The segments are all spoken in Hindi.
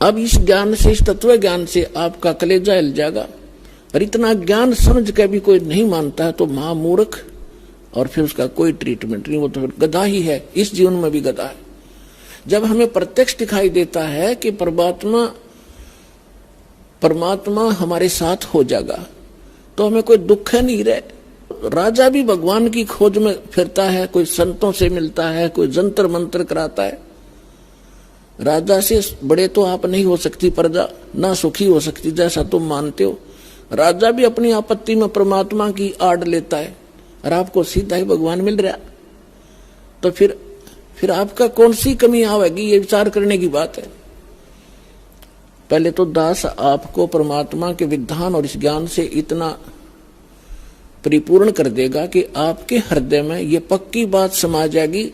अब इस ज्ञान से, इस तत्व ज्ञान से आपका कलेजा हिल जाएगा। और इतना ज्ञान समझ के भी कोई नहीं मानता है तो महामूर्ख, और फिर उसका कोई ट्रीटमेंट नहीं, वो तो फिर गधा ही है, इस जीवन में भी गधा है। जब हमें प्रत्यक्ष दिखाई देता है कि परमात्मा हमारे साथ हो जाएगा तो हमें कोई दुख नहीं रहे। राजा भी भगवान की खोज में फिरता है, कोई संतों से मिलता है, कोई जंतर मंत्र कराता है। राजा से बड़े तो आप नहीं हो सकती प्रजा, ना सुखी हो सकती जैसा तुम मानते हो। राजा भी अपनी आपत्ति में परमात्मा की आड़ लेता है और आपको सीधा ही भगवान मिल रहा, तो फिर आपका कौन सी कमी आवेगी, ये विचार करने की बात है। पहले तो दास आपको परमात्मा के विधान और इस ज्ञान से इतना परिपूर्ण कर देगा कि आपके हृदय में ये पक्की बात समा जाएगी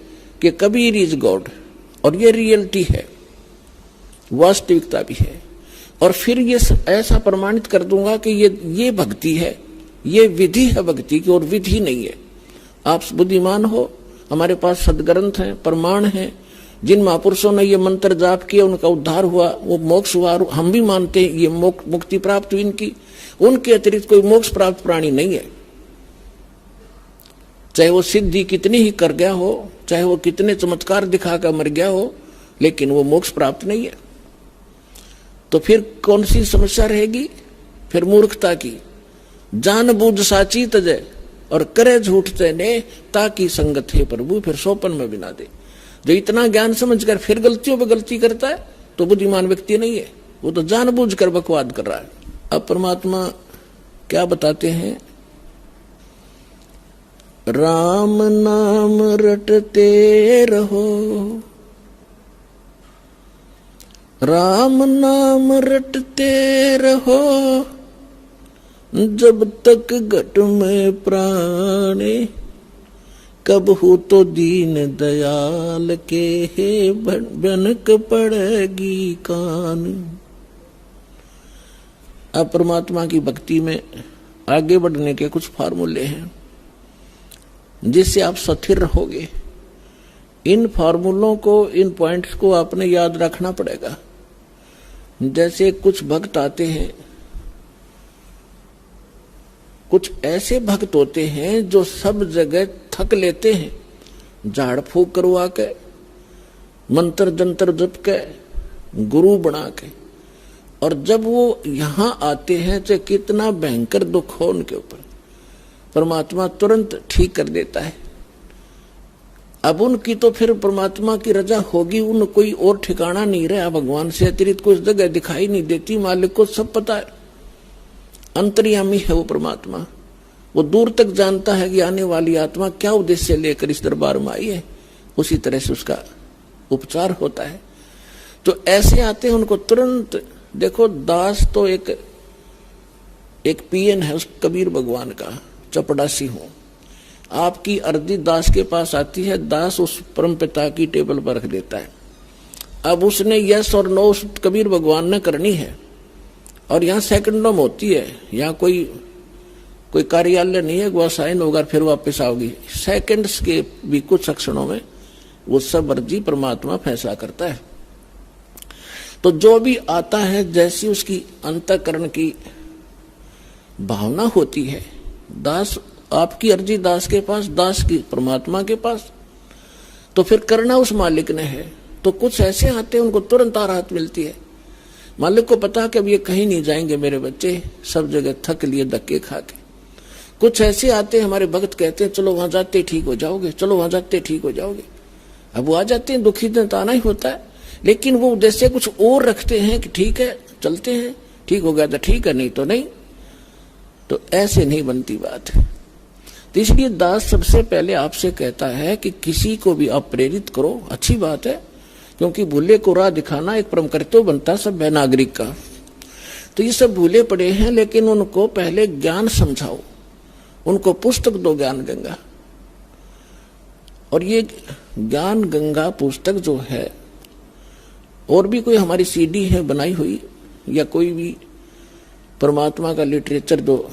कि कबीर इज गॉड, और ये रियलिटी है, वास्तविकता भी है। और फिर ये ऐसा प्रमाणित कर दूंगा कि ये भक्ति है, ये विधि है भक्ति की, और विधि नहीं है। आप बुद्धिमान हो, हमारे पास सदग्रंथ हैं, प्रमाण हैं, जिन महापुरुषों ने ये मंत्र जाप किया उनका उद्धार हुआ, वो मोक्ष हुआ, हम भी मानते हैं ये मुक्ति प्राप्त हुई इनकी। उनके अतिरिक्त कोई मोक्ष प्राप्त प्राणी नहीं है, चाहे वो सिद्धि कितनी ही कर गया हो, चाहे वो कितने चमत्कार दिखाकर मर गया हो, लेकिन वो मोक्ष प्राप्त नहीं है। तो फिर कौन सी समस्या रहेगी? फिर मूर्खता की। जानबूझ साची तजय और करे झूठ तेने, ताकि संगत है प्रभु फिर सोपन में बिना दे। जो इतना ज्ञान समझकर फिर गलतियों पे गलती करता है तो बुद्धिमान व्यक्ति नहीं है, वो तो जानबूझ कर बकवाद कर रहा है। अब परमात्मा क्या बताते हैं? राम नाम रटते रहो, राम नाम रटते रहो, जब तक घट में प्राणे, कब हो तो दीन दयाल के हे बनक पड़ेगी कान। अब परमात्मा की भक्ति में आगे बढ़ने के कुछ फार्मूले हैं जिससे आप स्थिर रहोगे। इन फार्मूलों को, इन पॉइंट्स को आपने याद रखना पड़ेगा। जैसे कुछ भक्त आते हैं, कुछ ऐसे भक्त होते हैं जो सब जगह थक लेते हैं, झाड़ फूक करवा के, मंत्र जंतर जप के, गुरु बना के, और जब वो यहां आते हैं तो कितना भयंकर दुख हो उनके ऊपर, परमात्मा तुरंत ठीक कर देता है। अब उनकी तो फिर परमात्मा की रजा होगी, उन कोई और ठिकाना नहीं रहा, भगवान से अतिरिक्त कोई जगह दिखाई नहीं देती। मालिक को सब पता है, अंतर्यामी है वो परमात्मा, वो दूर तक जानता है कि आने वाली आत्मा क्या उद्देश्य लेकर इस दरबार में आई है, उसी तरह से उसका उपचार होता है। तो ऐसे आते हैं, उनको तुरंत देखो। दास तो एक पीएन है उस कबीर भगवान का, चपड़ासी हूं। आपकी अर्जी दास के पास आती है, दास उस परम पिता की टेबल पर रख देता है। अब उसने यस और नो उस कबीर भगवान ने करनी है, और यहाँ सेकंडों में होती है। यहाँ कोई कार्यालय नहीं है, वह साइन होगा फिर वापस आओगी। सेकंड्स के भी कुछ क्षणों में वो सब अर्जी परमात्मा फैसला करता है। तो जो भी आता है, जैसी उसकी अंतःकरण की भावना होती है, दास आपकी अर्जी दास के पास, दास की परमात्मा के पास, तो फिर करना उस मालिक ने है। तो कुछ ऐसे आते हैं, उनको तुरंत राहत मिलती है। मालिक को पता कि अब ये कहीं नहीं जाएंगे मेरे बच्चे, सब जगह थक लिए धक्के खा के। कुछ ऐसे आते हैं, हमारे भक्त कहते हैं चलो वहां जाते ठीक हो जाओगे, चलो वहां जाते ठीक हो जाओगे। अब वो आ जाते हैं, दुखी दिन तो आना ही होता है, लेकिन वो उद्देश्य कुछ और रखते हैं कि ठीक है चलते हैं, ठीक हो गया तो ठीक है, नहीं तो नहीं। तो ऐसे नहीं बनती बात है। तो इसलिए दास सबसे पहले आपसे कहता है कि किसी को भी आप प्रेरित करो, अच्छी बात है, क्योंकि भूले को राह दिखाना एक परम कर्तव्य बनता सब है नागरिक का। तो ये सब भूले पड़े हैं, लेकिन उनको पहले ज्ञान समझाओ, उनको पुस्तक दो ज्ञान गंगा। और ये ज्ञान गंगा पुस्तक जो है, और भी कोई हमारी सीडी है बनाई हुई, या कोई भी परमात्मा का लिटरेचर जो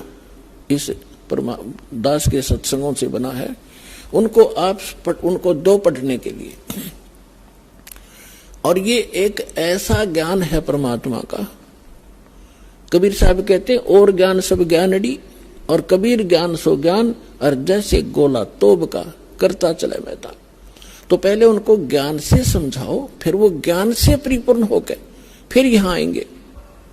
इस दास के सत्संगों से बना है, उनको दो पढ़ने के लिए। और ये एक ऐसा ज्ञान है परमात्मा का। कबीर साहब कहते हैं और ज्ञान सब ज्ञानड़ी, और कबीर ज्ञान सो ज्ञान, और जैसे गोला तोब का करता चले मैदान। तो पहले उनको ज्ञान से समझाओ, फिर वो ज्ञान से परिपूर्ण होकर फिर यहां आएंगे।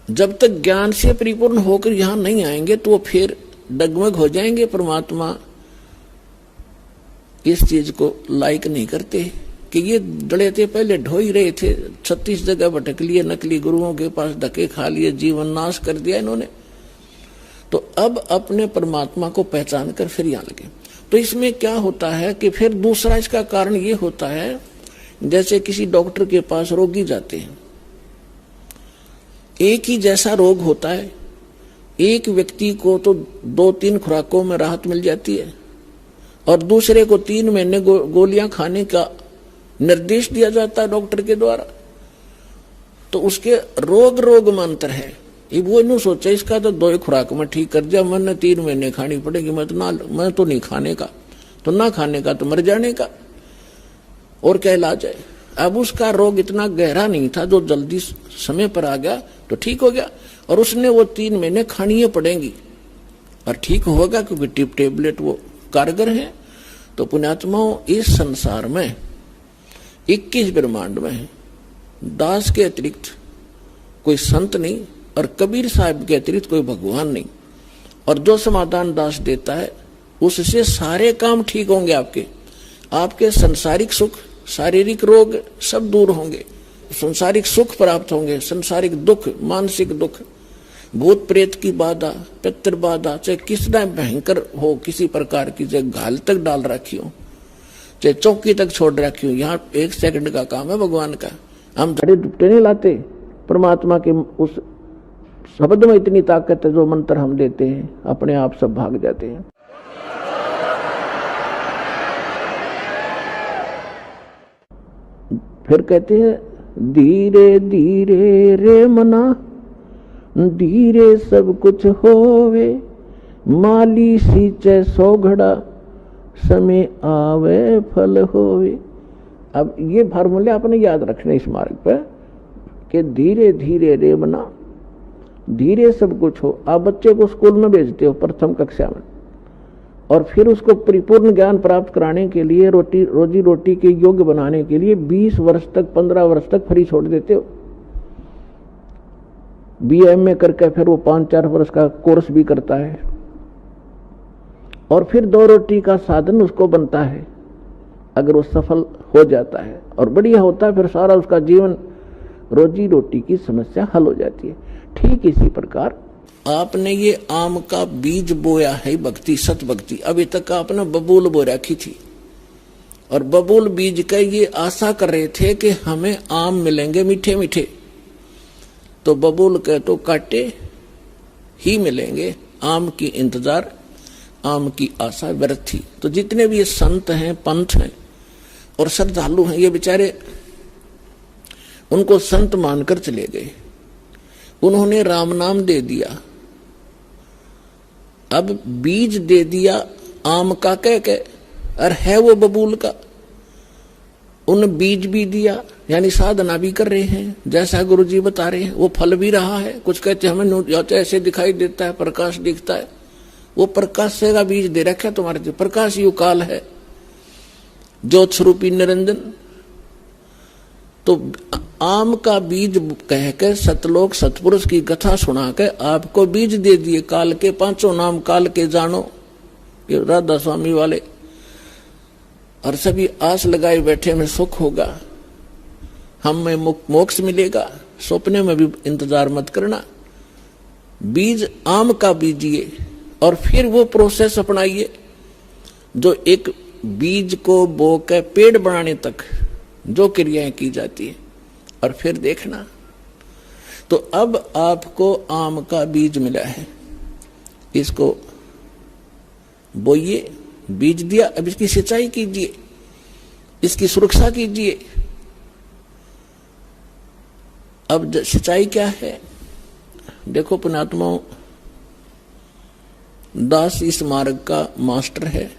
जब तक ज्ञान से परिपूर्ण होकर यहां नहीं आएंगे तो वो फिर डगमग हो जाएंगे। परमात्मा इस चीज को लाइक नहीं करते कि ये डले थे, पहले ढो ही रहे थे, 36 जगह भटक लिए, नकली गुरुओं के पास धक्के खा लिए, जीवन नाश कर दिया इन्होंने। तो अब अपने परमात्मा को पहचान कर फिर यहां लगे। तो इसमें क्या होता है कि फिर दूसरा इसका कारण ये होता है, जैसे किसी डॉक्टर के पास रोगी जाते हैं, एक ही जैसा रोग होता है, एक व्यक्ति को तो 2-3 खुराकों में राहत मिल जाती है और दूसरे को 3 महीने गोलियां खाने का निर्देश दिया जाता है डॉक्टर के द्वारा। तो उसके रोग में अंतर है। ये वो नहीं सोचा इसका तो 2 खुराक में ठीक कर दिया, मैंने 3 महीने खानी पड़ेगी, मैं तो नहीं खाने का, तो ना खाने का तो मर जाने का, और क्या इलाज है। अब उसका रोग इतना गहरा नहीं था, जो जल्दी समय पर आ गया तो ठीक हो गया, और उसने वो 3 महीने खानी पड़ेंगी और ठीक होगा, क्योंकि टेबलेट वो कारगर है। तो पुण्यात्माओं, इस संसार में 21 ब्रह्मांड में है, दास के अतिरिक्त कोई संत नहीं, और कबीर साहब के अतिरिक्त कोई भगवान नहीं। और जो समाधान दास देता है उससे सारे काम ठीक होंगे। आपके संसारिक सुख, शारीरिक रोग सब दूर होंगे, संसारिक सुख प्राप्त होंगे, संसारिक दुख, मानसिक दुख, भूत प्रेत की बाधा, पितृ बाधा, चाहे कितना भयंकर हो, किसी प्रकार की, चाहे घाल तक डाल रखी हो, चाहे चौकी तक छोड़ रखी हो, यहाँ 1 सेकंड का काम है भगवान का। हम धड़े दुपटे नहीं लाते, परमात्मा के उस शब्द में इतनी ताकत है, जो मंत्र हम देते हैं अपने आप सब भाग जाते हैं। फिर कहते हैं धीरे धीरे रे मना, धीरे सब कुछ होवे, माली सींचे 100 घड़ा, समय आवे फल होवे। अब ये फार्मूला आपने याद रखना इस मार्ग पर कि धीरे धीरे रे मना, धीरे सब कुछ हो। आप बच्चे को स्कूल में भेजते हो प्रथम कक्षा में, और फिर उसको परिपूर्ण ज्ञान प्राप्त कराने के लिए, रोजी रोटी के योग्य बनाने के लिए 20 वर्ष तक, 15 वर्ष तक फ्री छोड़ देते हो। BA करके फिर वो 5-4 वर्ष का कोर्स भी करता है, और फिर 2 रोटी का साधन उसको बनता है। अगर वो सफल हो जाता है और बढ़िया होता है, फिर सारा उसका जीवन रोजी रोटी की समस्या हल हो जाती है। ठीक इसी प्रकार आपने ये आम का बीज बोया है, भक्ति, सत भक्ति। अभी तक आपने बबूल बो रखी थी, और बबूल बीज का ये आशा कर रहे थे कि हमें आम मिलेंगे मीठे मीठे, तो बबूल के तो काटे ही मिलेंगे, आम की इंतजार, आम की आशा व्यर्थ थी। तो जितने भी ये संत हैं, पंथ हैं और श्रद्धालु हैं, ये बेचारे उनको संत मानकर चले गए, उन्होंने राम नाम दे दिया, अब बीज दे दिया आम का कह के, और है वो बबूल का। उन बीज भी दिया, यानी साधना भी कर रहे हैं, जैसा गुरु जी बता रहे हैं, वो फल भी रहा है। कुछ कहते हैं हमें ऐसे दिखाई देता है, प्रकाश दिखता है, वो प्रकाश से का बीज दे रखा है तुम्हारे, प्रकाश यु काल है, ज्योत स्वरूपी निरंजन। तो आम का बीज कह के सतलोक सतपुरुष की कथा सुना के आपको बीज दे दिए, काल के 5 नाम काल के जानो, ये राधा स्वामी वाले, और सभी आस लगाए बैठे में सुख होगा, हमें मोक्ष मिलेगा, सपने में भी इंतजार मत करना। बीज आम का बीजिए और फिर वो प्रोसेस अपनाइए जो एक बीज को बो के पेड़ बनाने तक जो क्रियाएं की जाती है, और फिर देखना। तो अब आपको आम का बीज मिला है, इसको बोइए, बीज दिया, अब इसकी सिंचाई कीजिए, इसकी सुरक्षा कीजिए। अब सिंचाई क्या है? देखो पुण्यात्माओं, दास इस मार्ग का मास्टर है,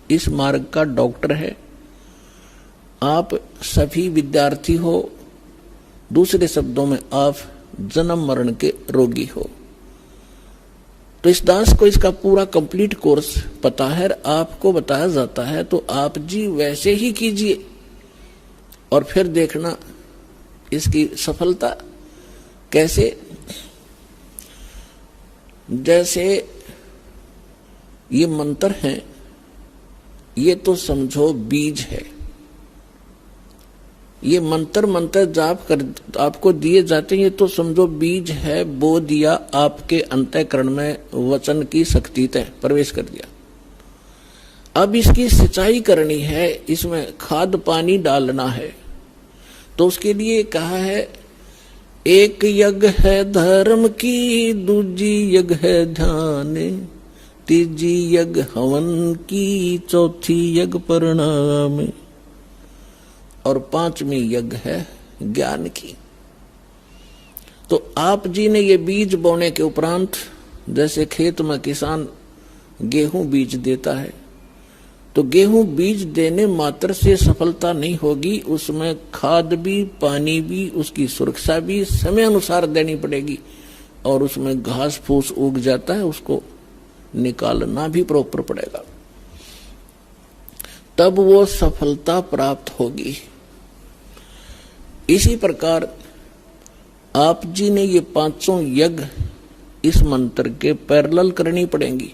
इस मार्ग का डॉक्टर है। आप सभी विद्यार्थी हो दूसरे शब्दों में आप जन्म मरण के रोगी हो। तो इस दास को इसका पूरा कंप्लीट कोर्स पता है, आपको बताया जाता है, तो आप जी वैसे ही कीजिए और फिर देखना इसकी सफलता कैसे। जैसे ये मंत्र हैं, ये तो समझो बीज है। ये मंत्र जाप कर आपको दिए जाते हैं, ये तो समझो बीज है, बो दिया आपके अंतःकरण में, वचन की शक्ति तय प्रवेश कर दिया। अब इसकी सिंचाई करनी है, इसमें खाद पानी डालना है। तो उसके लिए कहा है, एक यज्ञ है धर्म की, दूजी यज्ञ है ध्यान, तीजी यज्ञ हवन की, चौथी यज्ञ परिणाम, और पांचवी यज्ञ है ज्ञान की। तो आप जी ने ये बीज बोने के उपरांत, जैसे खेत में किसान गेहूं बीज देता है, तो गेहूं बीज देने मात्र से सफलता नहीं होगी, उसमें खाद भी, पानी भी, उसकी सुरक्षा भी समय अनुसार देनी पड़ेगी, और उसमें घास फूस उग जाता है, उसको निकालना भी प्रॉपर पड़ेगा, तब वो सफलता प्राप्त होगी। इसी प्रकार आप जी ने ये पांचों यज्ञ इस मंत्र के पैरेलल करनी पड़ेंगी।